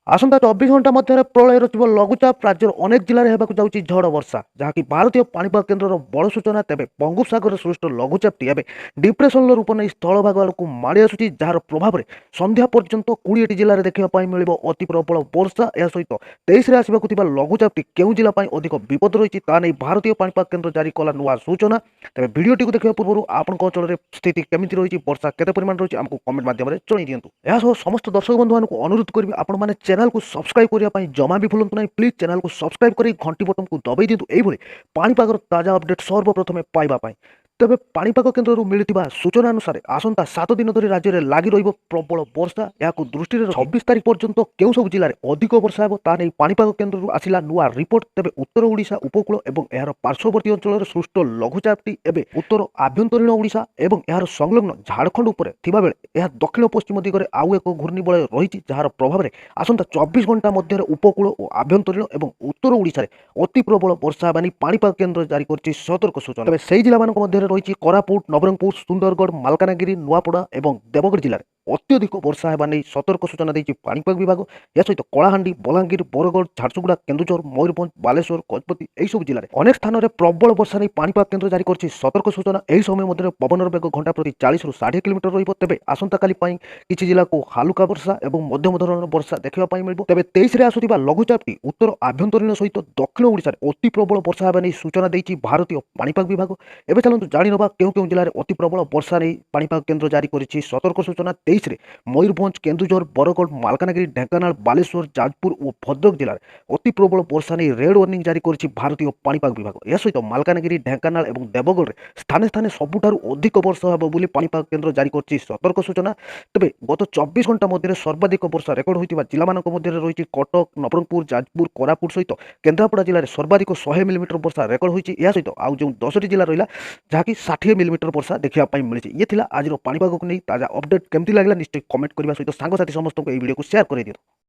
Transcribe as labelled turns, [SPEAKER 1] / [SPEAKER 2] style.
[SPEAKER 1] आसंता 24 घंटा मध्य प्रलय रचिब लघुचाप राज्यर अनेक जिले में होगा जाऊँगी झड़ वर्षा जहाँकि भारतीय पाणीपाग केन्द्र बड़ सूचना तेज बंगोपसागर सृष्ट लघुचापटी एवं डिप्रेसन रूप नहीं स्थल भाग आड़ माड़ी आसूँ जार प्रभाव में संध्या पर्यंत 20 जिले में देखा मिल अति प्रबल वर्षा या सहित 23 आसवा लघुचापटी क्यों जिला अधिक विपद रही नहीं भारतीय पाणीपाग केन्द्र जारी कला नुआ सूचना तेज भिडटी को देखा पूर्व आपण अंचल स्थिति केमी रही वर्षा केते परिमाण रही आमको कमेंट माध्यम जन दिंतु यह समस्त दर्शक बंधु मानक अनुरोध करी आपण मैंने चैनल को सब्सक्राइब करने जमा भी भूलु ना प्लीज चैनल को सब्सक्राइब कर घंटी बटन को दबाई दिंतु यही पाणीपाग ताजा अपडेट सर्वप्रथमे पाइबा तेज पाणीपाग केन्द्र मिलता सूचना अनुसार आसंता 7 दिन धरी राज्य में लगी प्रबल वर्षा या दृष्टि 26 तारीख पर्यंत क्यों सब जिले में अधिक वर्षा हो ताकि पाणीपाग केन्द्र आसला नुआ रिपोर्ट तेज उत्तर ओडिशा उपकूल और यार पार्श्ववर्ती अंचल सृष्ट लघुचापटी एवं उत्तर आभ्यंतरीण ओडिशा और यार संलग्न झाड़खंड उपर थिबा बेले यह दक्षिण पश्चिम दिगरे आउ एक घूर्णिबलय रही जार प्रभाव में आसंता 24 घंटा मध्य उपकूल और आभ्यंतरीण और उत्तर ओडिशा अति प्रबल वर्षा बानी पाणीपाग केन्द्र जारी कर सतर्क सूचना तेज से जिला मध्य रही कोरापुट नवरंगपुर सुंदरगढ़ मालकानगिरी नुआपड़ा और देवगढ़ जिले में अत्यधिक वर्षा होगा नहीं सतर्क सूचना देती पाणीपाग विभाग या सहित कलाहांडी बलांगीर बरगढ़ झारसुगुड़ा केन्दुझर मयूरभंज बालेश्वर गजपति यही जिले में अनेक स्थान में प्रबल वर्षा नहीं पाणीपाग केन्द्र जारी कर सतर्क सूचना यही समय मध्य पवनर बेग घंटा प्रति 40 ରୁ 60 किलोमीटर रही आसंता काली किसी जिला को हालुका वर्षा और मध्यम धरण वर्षा देखा मिल तेज 23 आसुवा लघुचापटी उत्तर आभ्यंतरीण सहित दक्षिण ओडिशा अति प्रबल वर्षा होगा नहीं सूचना देती भारतीय पाणीपाग विभाग एवं चलते जाणी ना क्यों क्यों जिले में अति प्रबल वर्षा नहीं पाणीपाग केन्द्र जारी कर सतर्क सूचना 23 मयूरभंज केन्दुझर बरगढ़ मालकानगिरी ढेंकानाल बालेश्वर जाजपुर और भद्रक जिले में अति प्रबल वर्षा नहीं रेड वार्निंग जारी कर भारतीय पाणीपाग विभाग या सहित मालकानगिरी ढेंकानाल और देवगढ़ स्थाने स्थाने सबुठार अधिक वर्षा होब बोली पाणीपाग केन्द्र जारी कर सतर्क सूचना तेज गत 24 घंटा मध्य सर्वाधिक वर्षा रेकर्ड होता जिला मध्य रही कटक नवरंगपुर जाजपुर कोरापुट सहित केन्द्रापड़ा जिले में सर्वाधिक 100 मिलीमीटर वर्षा रेकर्ड होती सहित आउ जो 10टी जिला रहा जहाँकि 60 मिलीमीटर वर्षा देखा मिली ये आज पाणीपाग को नहीं ताजा अपडेट केमती लगे निश्चय कमेंट करने सहित सांगसाथी समस्त भिडियो को शेयर कर दियो।